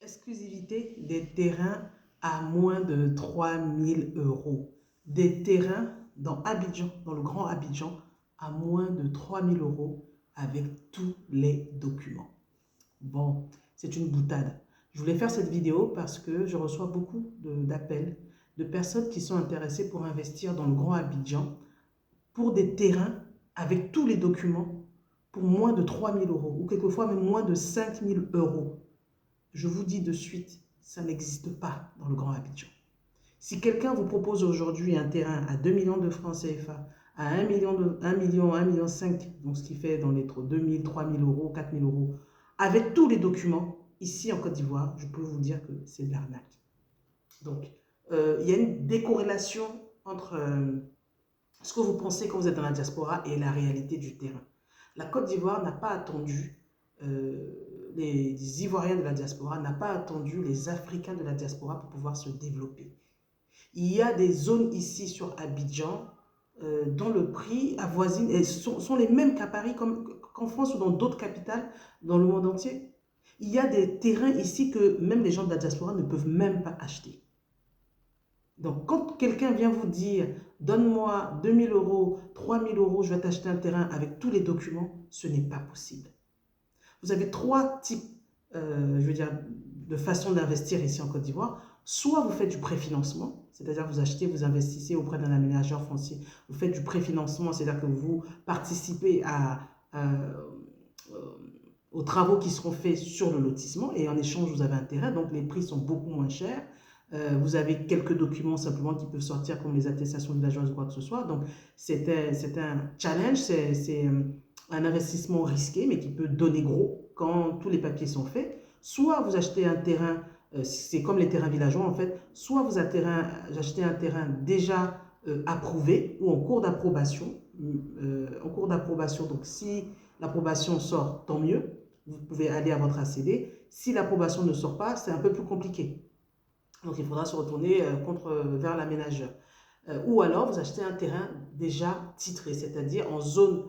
Exclusivité des terrains à moins de 3000 euros. Des terrains dans Abidjan, dans le Grand Abidjan, à moins de 3000 euros avec tous les documents. Bon, c'est une boutade. Je voulais faire cette vidéo parce que je reçois beaucoup d'appels de personnes qui sont intéressées pour investir dans le Grand Abidjan pour des terrains avec tous les documents pour moins de 3000 euros ou quelquefois même moins de 5000 euros. Je vous dis de suite, ça n'existe pas dans le Grand Abidjan. Si quelqu'un vous propose aujourd'hui un terrain à 2 millions de francs CFA, à 1 million, 1 million, 1 million 5, donc ce qui fait dans les 2000, 3000 euros, 4000 euros, avec tous les documents, ici en Côte d'Ivoire, je peux vous dire que c'est de l'arnaque. Donc, il y a une décorrélation entre ce que vous pensez quand vous êtes dans la diaspora et la réalité du terrain. La Côte d'Ivoire n'a pas attendu les Ivoiriens de la diaspora, n'a pas attendu les Africains de la diaspora pour pouvoir se développer. Il y a des zones ici sur Abidjan dont le prix avoisine et sont les mêmes qu'à Paris, qu'en France ou dans d'autres capitales dans le monde entier. Il y a des terrains ici que même les gens de la diaspora ne peuvent même pas acheter. Donc, quand quelqu'un vient vous dire « Donne-moi 2000 euros, 3000 euros, je vais t'acheter un terrain avec tous les documents », ce n'est pas possible. Vous avez trois types, de façons d'investir ici en Côte d'Ivoire. Soit vous faites du préfinancement, c'est-à-dire vous achetez, vous investissez auprès d'un aménageur foncier. Vous faites du préfinancement, c'est-à-dire que vous participez aux travaux qui seront faits sur le lotissement et en échange, vous avez un terrain, donc les prix sont beaucoup moins chers. Vous avez quelques documents simplement qui peuvent sortir comme les attestations villageoises ou quoi que ce soit. Donc, c'est un challenge, c'est un investissement risqué, mais qui peut donner gros quand tous les papiers sont faits. Soit vous achetez un terrain, c'est comme les terrains villageois en fait, soit vous achetez un terrain déjà approuvé ou en cours d'approbation. Donc si l'approbation sort, tant mieux, vous pouvez aller à votre ACD. Si l'approbation ne sort pas, c'est un peu plus compliqué. Donc, il faudra se retourner vers l'aménageur. Ou alors, vous achetez un terrain déjà titré, c'est-à-dire en zone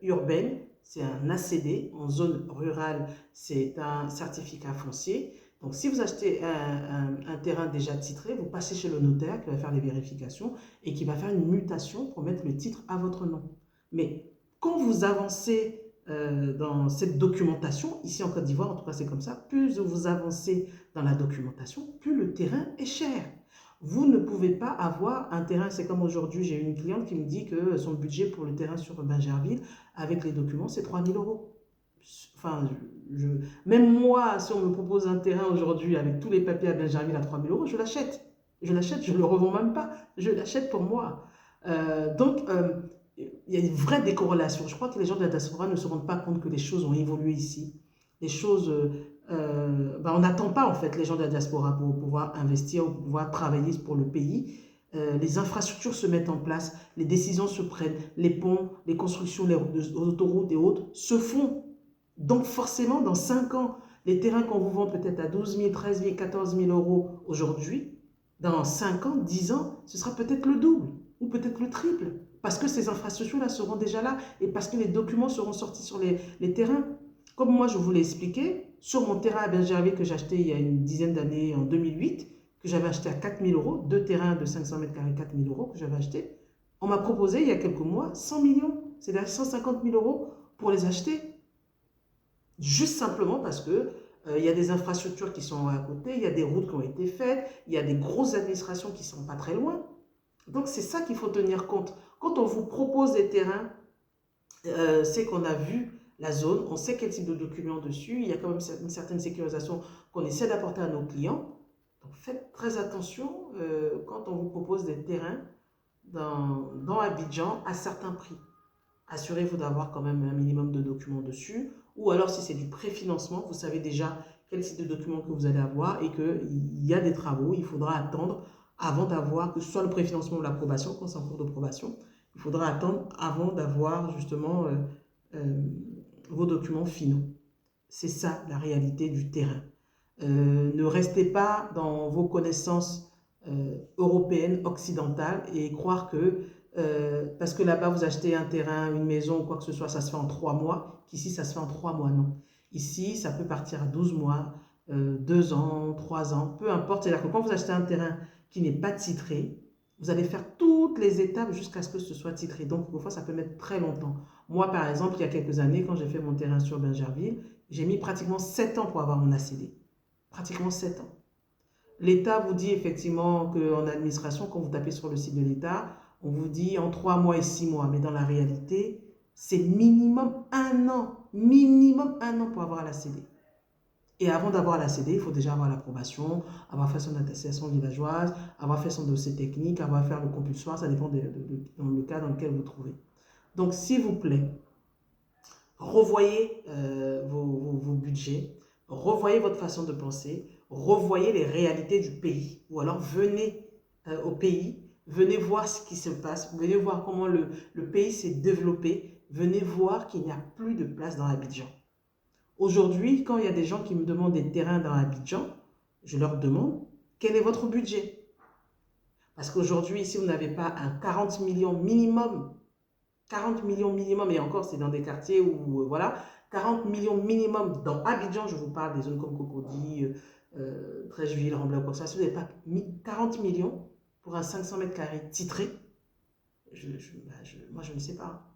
urbaine, c'est un ACD. En zone rurale, c'est un certificat foncier. Donc, si vous achetez un terrain déjà titré, vous passez chez le notaire qui va faire les vérifications et qui va faire une mutation pour mettre le titre à votre nom. Mais quand vous avancez dans cette documentation, ici en Côte d'Ivoire, en tout cas c'est comme ça, plus vous avancez dans la documentation, plus le terrain est cher. Vous ne pouvez pas avoir un terrain, c'est comme aujourd'hui, j'ai une cliente qui me dit que son budget pour le terrain sur Bingerville, avec les documents, c'est 3000 euros. Enfin, même moi, si on me propose un terrain aujourd'hui avec tous les papiers à Bingerville à 3000 euros, je l'achète. Je l'achète, je ne le revends même pas, je l'achète pour moi. Il y a une vraie décorrélation. Je crois que les gens de la diaspora ne se rendent pas compte que les choses ont évolué ici. Les choses, on n'attend pas en fait les gens de la diaspora pour pouvoir investir, pour pouvoir travailler pour le pays. Les infrastructures se mettent en place, les décisions se prennent, les ponts, les constructions, les autoroutes et autres se font. Donc forcément, dans 5 ans, les terrains qu'on vous vend peut-être à 12 000, 13 000, 14 000 euros aujourd'hui, dans 5 ans, 10 ans, ce sera peut-être le double ou peut-être le triple. Parce que ces infrastructures-là seront déjà là et parce que les documents seront sortis sur les terrains. Comme moi, je vous l'ai expliqué, sur mon terrain à Bingerville que j'ai acheté il y a une dizaine d'années, en 2008, que j'avais acheté à 4 000 euros, 2 terrains de 500 mètres carrés, 4 000 euros que j'avais acheté, on m'a proposé il y a quelques mois 100 millions, c'est-à-dire 150 000 euros pour les acheter. Juste simplement parce que il y a des infrastructures qui sont à côté, il y a des routes qui ont été faites, il y a des grosses administrations qui ne sont pas très loin. Donc, c'est ça qu'il faut tenir compte. Quand on vous propose des terrains, c'est qu'on a vu la zone, on sait quel type de documents dessus, il y a quand même une certaine sécurisation qu'on essaie d'apporter à nos clients. Donc, faites très attention quand on vous propose des terrains dans Abidjan à certains prix. Assurez-vous d'avoir quand même un minimum de documents dessus. Ou alors, si c'est du préfinancement, vous savez déjà quel type de documents que vous allez avoir et qu'il y a des travaux, il faudra attendre avant d'avoir, que ce soit le préfinancement ou l'approbation, quand c'est en cours d'approbation, il faudra attendre avant d'avoir justement vos documents finaux. C'est ça la réalité du terrain. Ne restez pas dans vos connaissances européennes, occidentales et croire que parce que là-bas vous achetez un terrain, une maison ou quoi que ce soit, ça se fait en 3 mois, qu'ici ça se fait en 3 mois, non. Ici, ça peut partir à 12 mois, 2 ans, 3 ans, peu importe. C'est-à-dire que quand vous achetez un terrain qui n'est pas titré, vous allez faire toutes les étapes jusqu'à ce que ce soit titré. Donc, parfois, ça peut mettre très longtemps. Moi, par exemple, il y a quelques années, quand j'ai fait mon terrain sur Bingerville, j'ai mis pratiquement 7 ans pour avoir mon ACD. Pratiquement 7 ans. L'État vous dit effectivement qu'en administration, quand vous tapez sur le site de l'État, on vous dit en 3 mois et 6 mois. Mais dans la réalité, c'est minimum un an pour avoir la CD. Et avant d'avoir la CD, il faut déjà avoir l'approbation, avoir fait son attestation villageoise, avoir fait son dossier technique, avoir fait le compulsoire, ça dépend dans le cas dans lequel vous vous trouvez. Donc, s'il vous plaît, revoyez vos budgets, revoyez votre façon de penser, revoyez les réalités du pays. Ou alors venez au pays, venez voir ce qui se passe, venez voir comment le pays s'est développé, venez voir qu'il n'y a plus de place dans Abidjan. Aujourd'hui, quand il y a des gens qui me demandent des terrains dans Abidjan, je leur demande quel est votre budget. Parce qu'aujourd'hui, si vous n'avez pas un 40 millions minimum, 40 millions minimum, et encore c'est dans des quartiers où, voilà, 40 millions minimum dans Abidjan, je vous parle des zones comme Cocody, Trècheville, Rambla, quoi que ça, si vous n'avez pas 40 millions pour un 500 mètres carrés titré, moi je ne sais pas.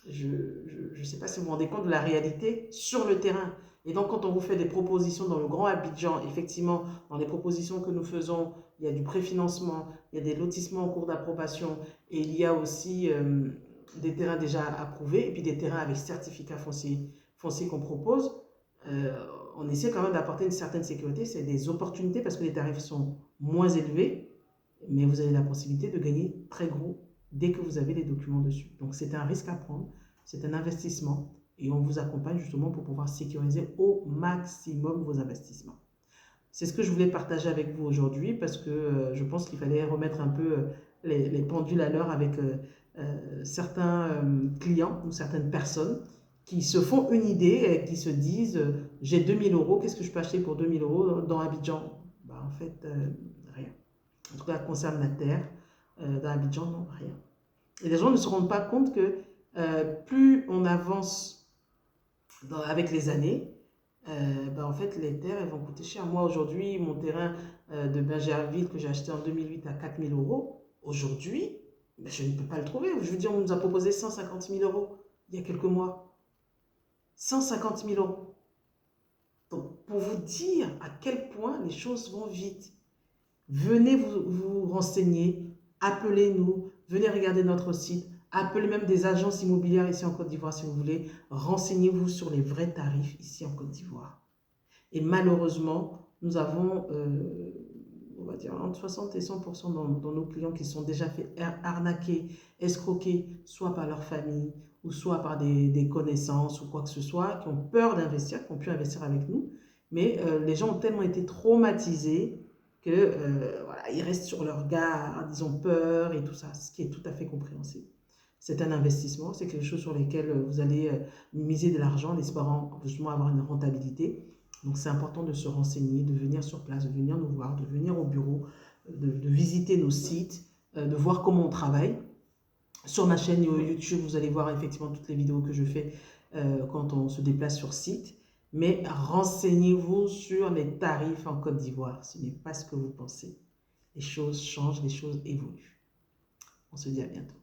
Je ne sais pas si vous vous rendez compte de la réalité sur le terrain. Et donc, quand on vous fait des propositions dans le Grand Abidjan, effectivement, dans les propositions que nous faisons, il y a du préfinancement, il y a des lotissements en cours d'approbation et il y a aussi des terrains déjà approuvés et puis des terrains avec certificat foncier qu'on propose. On essaie quand même d'apporter une certaine sécurité. C'est des opportunités parce que les tarifs sont moins élevés, mais vous avez la possibilité de gagner très gros dès que vous avez les documents dessus. Donc, c'est un risque à prendre, c'est un investissement et on vous accompagne justement pour pouvoir sécuriser au maximum vos investissements. C'est ce que je voulais partager avec vous aujourd'hui parce que je pense qu'il fallait remettre un peu les pendules à l'heure avec certains clients ou certaines personnes qui se font une idée et qui se disent j'ai 2000 euros, qu'est-ce que je peux acheter pour 2000 euros dans Abidjan? Bah, en fait, rien. En tout cas, concerne la terre, dans Abidjan, non, rien. Et les gens ne se rendent pas compte que plus on avance avec les années, en fait, les terres elles vont coûter cher. Moi, aujourd'hui, mon terrain de Bingerville que j'ai acheté en 2008 à 4000 euros, aujourd'hui, je ne peux pas le trouver. Je veux dire, on nous a proposé 150 000 euros il y a quelques mois. 150 000 euros. Donc, pour vous dire à quel point les choses vont vite, venez vous renseigner, appelez-nous, venez regarder notre site, appelez même des agences immobilières ici en Côte d'Ivoire si vous voulez, renseignez-vous sur les vrais tarifs ici en Côte d'Ivoire. Et malheureusement, nous avons, on va dire, entre 60 et 100% dans nos clients qui sont déjà fait arnaquer, escroquer, soit par leur famille, ou soit par des connaissances ou quoi que ce soit, qui ont peur d'investir, qui ont pu investir avec nous. Mais les gens ont tellement été traumatisés que voilà, ils restent sur leur garde, ils ont peur et tout ça, ce qui est tout à fait compréhensible. C'est un investissement, c'est quelque chose sur lequel vous allez miser de l'argent en espérant justement avoir une rentabilité. Donc c'est important de se renseigner, de venir sur place, de venir nous voir, de venir au bureau, de visiter nos sites, de voir comment on travaille. Sur ma chaîne YouTube, vous allez voir effectivement toutes les vidéos que je fais quand on se déplace sur site. Mais renseignez-vous sur les tarifs en Côte d'Ivoire. Ce n'est pas ce que vous pensez. Les choses changent, les choses évoluent. On se dit à bientôt.